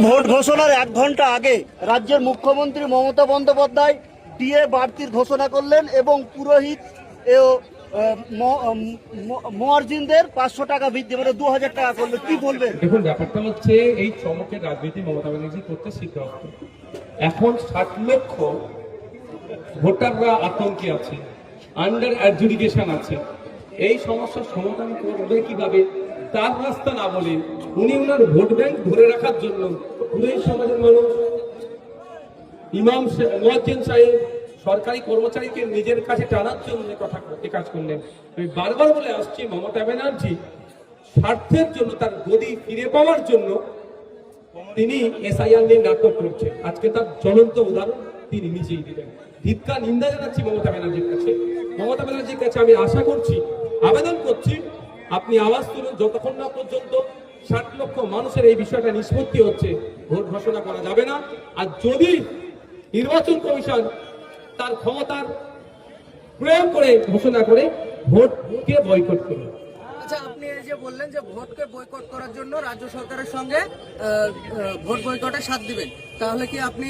Vote ঘোষণার 1 ঘন্টা আগে রাজ্যের মুখ্যমন্ত্রী মমতা বন্দ্যোপাধ্যায় ডিএ বাড়তির ঘোষণা করলেন এবং পুরোহিত ও মুয়াজ্জিনদের 500 টাকা বৃদ্ধি মানে 2000 টাকা করলো। কি বলবেন? দেখুন, ব্যাপারটা হচ্ছে এই চমকের রাজনীতি মমতা ব্যানার্জি করতে সিদ্ধান্ত। এখন 60 লক্ষ ভোটাররা আতঙ্কে আছে, আন্ডার অ্যাডজুডিকেশন আছে। এই সমস্যার সমাধান করবে কিভাবে তার রাস্তা না বলে উনি ওনার ভোট ব্যাংক ধরে রাখার জন্য পুরোহিত সমাজের মানুষ, ইমাম মুয়াজ্জিন সাহেব, সরকারি কর্মচারীকে নিজের কাছে টানার জন্য কাজ করলেন। আমি বারবার বলে আসছি, মমতা ব্যানার্জি স্বার্থের জন্য, তার গদি ফিরে পাওয়ার জন্য তিনি এসআইআর নিয়ে নাটক করছেন। আজকে তার জ্বলন্ত উদাহরণ তিনি নিজেই দিলেন। ধিক্কার, নিন্দা জানাচ্ছি মমতা ব্যানার্জির কাছে। মমতা ব্যানার্জির কাছে আমি আশা করছি, আবেদন করছি, আপনি আওয়াজ তুলুন। যতক্ষণ না পর্যন্ত 60 লক্ষ মানুষের এই বিষয়টা নিষ্পত্তি হচ্ছে, ভোট ঘোষণা করা যাবে না। আর যদি নির্বাচন কমিশন তার ক্ষমতার প্রয়োগ করে ঘোষণা করে ভোটকে বয়কট করে। আচ্ছা, আপনি এই যে বললেন যে ভোটকে বয়কট করার জন্য রাজ্য সরকারের সঙ্গে ভোট বয়কটে সাথ দিবেন, তাহলে কি আপনি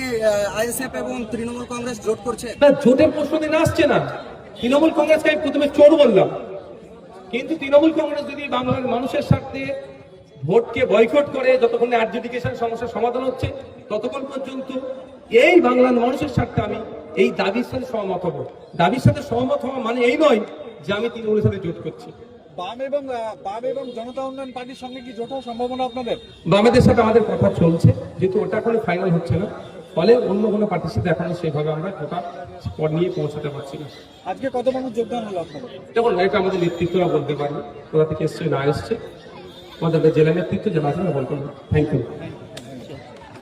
আইএসএফ এবং তৃণমূল কংগ্রেস জোট করছে? না, জোটের প্রশ্ন দিন আসছে না। তৃণমূল কংগ্রেসকে আমি প্রথমে চোর বললাম, কিন্তু তৃণমূল কংগ্রেস যদি বাংলার মানুষের স্বার্থে ভোটকে বয়কট করে, যতক্ষণ অ্যাডজুডিকেশন সমস্যার সমাধান হচ্ছে ততক্ষণ পর্যন্ত এই বাংলার মানুষের স্বার্থে আমি এই দাবির সাথে সহমত হব। দাবির সাথে সহমত হওয়া মানে এই নয় যে আমি তৃণমূলের সাথে জোট করছি। বাম এবং জনতা উন্নয়ন পার্টির সঙ্গে কি জোট হওয়ার সম্ভাবনা আপনাদের? বামেদের সাথে আমাদের কথা চলছে, যেহেতু ওটা এখনো ফাইনাল হচ্ছে না, ফলে অন্য কোনো পার্টির সাথে এখনো সেভাবে আমরা কথা নিয়ে পৌঁছাতে পারছি না। আজকে কত মানুষ যোগদান হলো আপনাদের? দেখুন, এটা আমাদের নেতৃত্বরা বলতে পারবে কোথা থেকে এসছে না এসছে, আমাদের জেলা নেতৃত্ব জানা বলতে পারবে। Thank you.